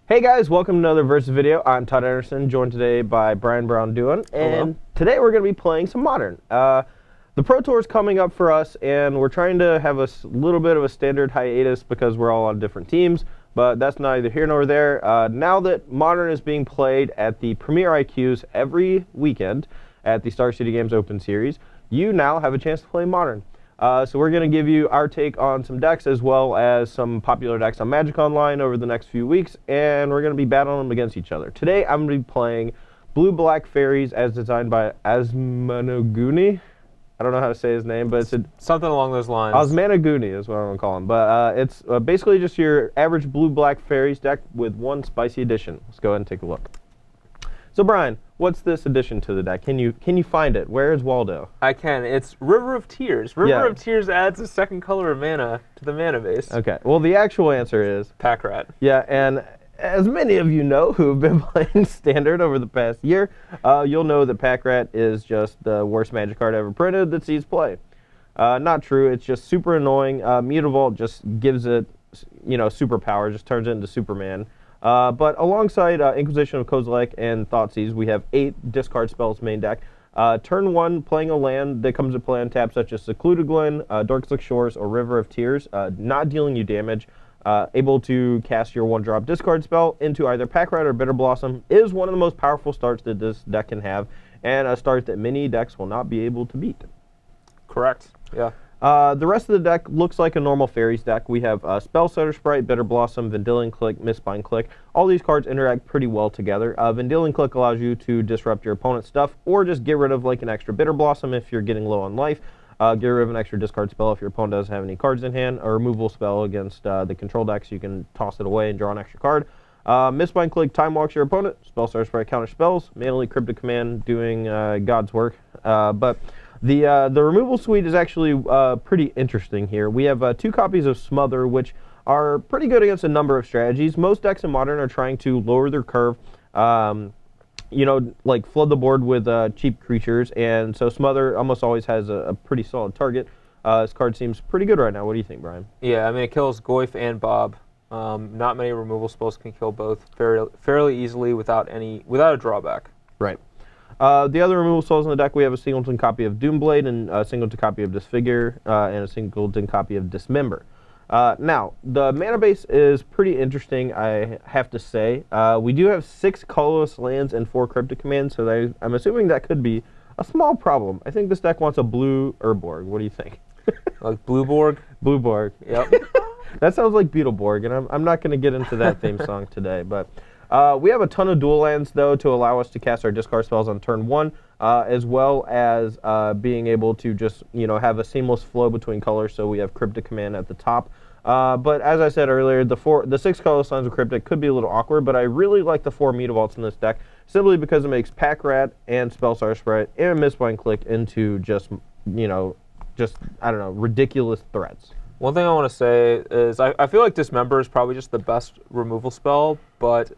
Hey guys, welcome to another Versus video. I'm Todd Anderson, joined today by Brian Brown Doan, and today we're going to be playing some Modern. The Pro Tour is coming up for us, and we're trying to have a little bit of a standard hiatus because we're all on different teams, but that's neither here nor there. Now that Modern is being played at the Premier IQs every weekend at the StarCityGames Open Series, you now have a chance to play Modern. So we're going to give you our take on some decks as well as some popular decks on Magic Online over the next few weeks, and we're going to be battling them against each other. Today I'm going to be playing Blue-Black Fairies as designed by Asmanaguni. I don't know how to say his name, but it's something along those lines. Asmanaguni is what I'm going to call him. But it's basically just your average Blue-Black Fairies deck with one spicy addition. Let's go ahead and take a look. So Brian, what's this addition to the deck? Can you find it? Where is Waldo? I can. It's River of Tears. River of Tears adds a second color of mana to the mana base. Okay. Well, the actual answer is Pack Rat. Yeah, and as many of you know who have been playing Standard over the past year, you'll know that Pack Rat is just the worst Magic card ever printed that sees play. Not true. It's just super annoying. Mutavault just gives it, superpower. Just turns it into Superman. But alongside Inquisition of Kozilek and Thoughtseize, we have 8 discard spells main deck. Turn 1, playing a land that comes to play on tap, such as Secluded Glen, Darkslick Shores, or River of Tears, not dealing you damage, able to cast your 1-drop discard spell into either Pack Rat or Bitter Blossom, is one of the most powerful starts that this deck can have, and a start that many decks will not be able to beat. Correct. Yeah. The rest of the deck looks like a normal Fairies deck. We have Spellsetter Sprite, Bitter Blossom, Vendilion Click, Mistbind Click. All these cards interact pretty well together. Vendilion Click allows you to disrupt your opponent's stuff, or just get rid of like an extra Bitter Blossom if you're getting low on life. Get rid of an extra discard spell if your opponent doesn't have any cards in hand. A removal spell against the control deck, so you can toss it away and draw an extra card. Mistbind Click time walks your opponent. Spellsetter Sprite counter spells. Manually Cryptic Command doing God's work. But the removal suite is actually pretty interesting here. We have 2 copies of Smother, which are pretty good against a number of strategies. Most decks in Modern are trying to lower their curve, like flood the board with cheap creatures, and so Smother almost always has a pretty solid target. This card seems pretty good right now. What do you think, Brian? Yeah, I mean, it kills Goyf and Bob. Not many removal spells can kill both fairly easily without a drawback. Right. The other removal spells in the deck, we have a singleton copy of Doomblade, and a singleton copy of Disfigure, and a singleton copy of Dismember. Now, the mana base is pretty interesting, I have to say. We do have 6 colorless lands and 4 Cryptic Commands, so I'm assuming that could be a small problem. I think this deck wants a blue Urborg. What do you think? Like Blueborg? Blueborg. Yep. That sounds like Beetleborg, and I'm not going to get into that theme song today, but we have a ton of dual lands, though, to allow us to cast our discard spells on turn 1, as well as being able to just, have a seamless flow between colors, so we have Cryptic Command at the top. But as I said earlier, the 6 colorless lands of Cryptic could be a little awkward, but I really like the 4 Mutavaults in this deck, simply because it makes Pack Rat and Spellsetter Sprite and Mistbind Click into just, I don't know, ridiculous threats. One thing I want to say is I feel like Dismember is probably just the best removal spell, but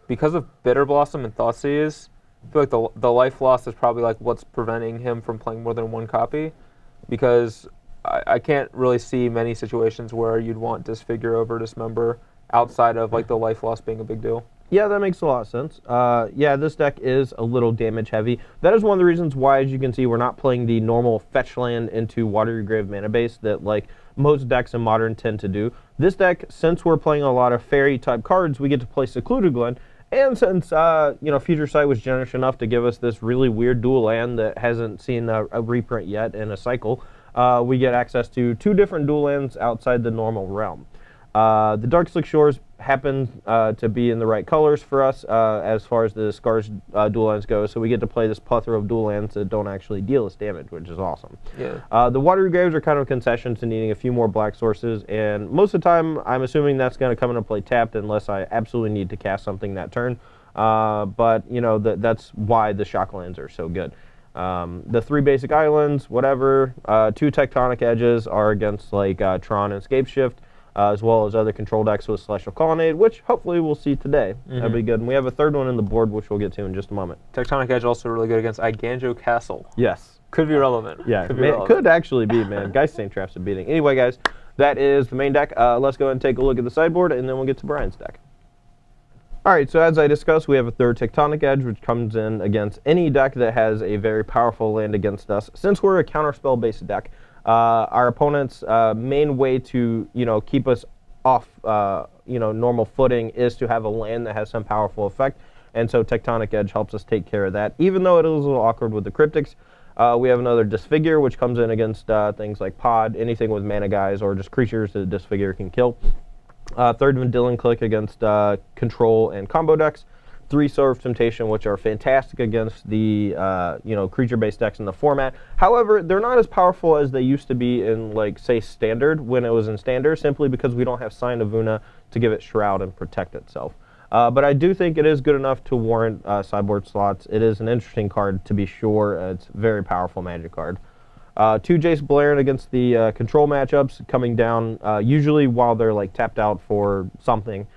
because of Bitter Blossom and Thoughtseize, I feel like the life loss is probably like what's preventing him from playing more than 1 copy, because I can't really see many situations where you'd want Disfigure over Dismember outside of like the life loss being a big deal. Yeah, that makes a lot of sense. Yeah, this deck is a little damage heavy. That is one of the reasons why, as you can see, we're not playing the normal fetch land into Watery Grave mana base that like most decks in Modern tend to do. This deck, since we're playing a lot of fairy type cards, we get to play Secluded Glen. And since, Future Sight was generous enough to give us this really weird dual land that hasn't seen a reprint yet in a cycle, we get access to 2 different dual lands outside the normal realm. The Darkslick Shores happen to be in the right colors for us as far as the Scars dual lands go, so we get to play this plethora of dual lands that don't actually deal us damage, which is awesome. Yeah. The Watery Graves are kind of a concession to needing a few more black sources, and most of the time I'm assuming that's going to come into play tapped unless I absolutely need to cast something that turn. But, that's why the shock lands are so good. The 3 basic islands, whatever, 2 Tectonic Edges are against like Tron and Scapeshift, as well as other control decks with Celestial Colonnade, which hopefully we'll see today. That'll be good. And we have a 3rd one in the board, which we'll get to in just a moment. Tectonic Edge also really good against Iganjo Castle. Yes. Could be relevant. Yeah, could actually be, man. Geist Saint Traps a beating. Anyway, guys, that is the main deck. Let's go ahead and take a look at the sideboard, and then we'll get to Brian's deck. All right, so as I discussed, we have a third Tectonic Edge, which comes in against any deck that has a very powerful land against us. Since we're a counterspell-based deck, our opponent's main way to, keep us off, normal footing is to have a land that has some powerful effect. And so Tectonic Edge helps us take care of that. Even though it is a little awkward with the Cryptics, we have another Disfigure, which comes in against things like Pod, anything with mana guys, or just creatures that Disfigure can kill. Third Vendilion Click against Control and combo decks. 3 Sower of Temptation, which are fantastic against the creature-based decks in the format. However, they're not as powerful as they used to be in, like, say, Standard, when it was in Standard, simply because we don't have Sign of Una to give it Shroud and protect itself. But I do think it is good enough to warrant sideboard slots. It is an interesting card, to be sure. It's a very powerful Magic card. 2 Jace Balerion against the control matchups, coming down usually while they're like tapped out for something.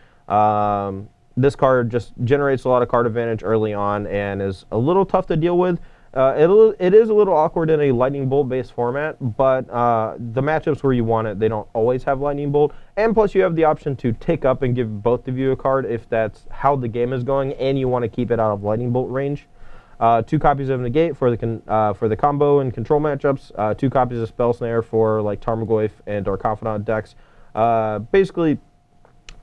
This card just generates a lot of card advantage early on and is a little tough to deal with. It is a little awkward in a Lightning Bolt based format, but the matchups where you want it, they don't always have Lightning Bolt. And plus you have the option to take up and give both of you a card if that's how the game is going and you want to keep it out of Lightning Bolt range. 2 copies of Negate for the combo and control matchups. 2 copies of Spell Snare for like Tarmogoyf and Dark Confidant decks. Basically,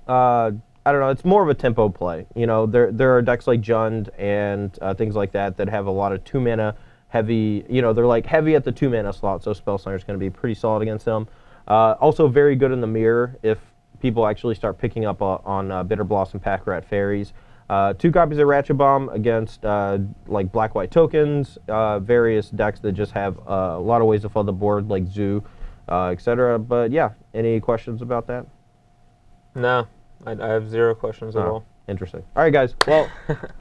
I don't know, it's more of a tempo play. There are decks like Jund and things like that that have a lot of 2 mana heavy, they're like heavy at the 2 mana slot, so Spell Snare is going to be pretty solid against them. Also very good in the mirror if people actually start picking up on Bitter Blossom Pack Rat Fairies. 2 copies of Ratchet Bomb against like black-white tokens, various decks that just have a lot of ways to flood the board, like Zoo, etc. But yeah, any questions about that? No, I have 0 questions at all. Interesting. All right, guys. Well,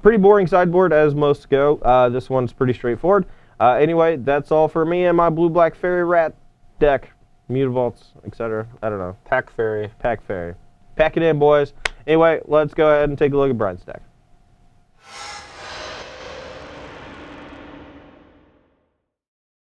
pretty boring sideboard as most go. This one's pretty straightforward. Anyway, that's all for me and my blue-black fairy rat deck. Mutavaults, etc. I don't know. Pack Fairy. Pack Fairy. Pack it in, boys. Anyway, let's go ahead and take a look at Brian's deck.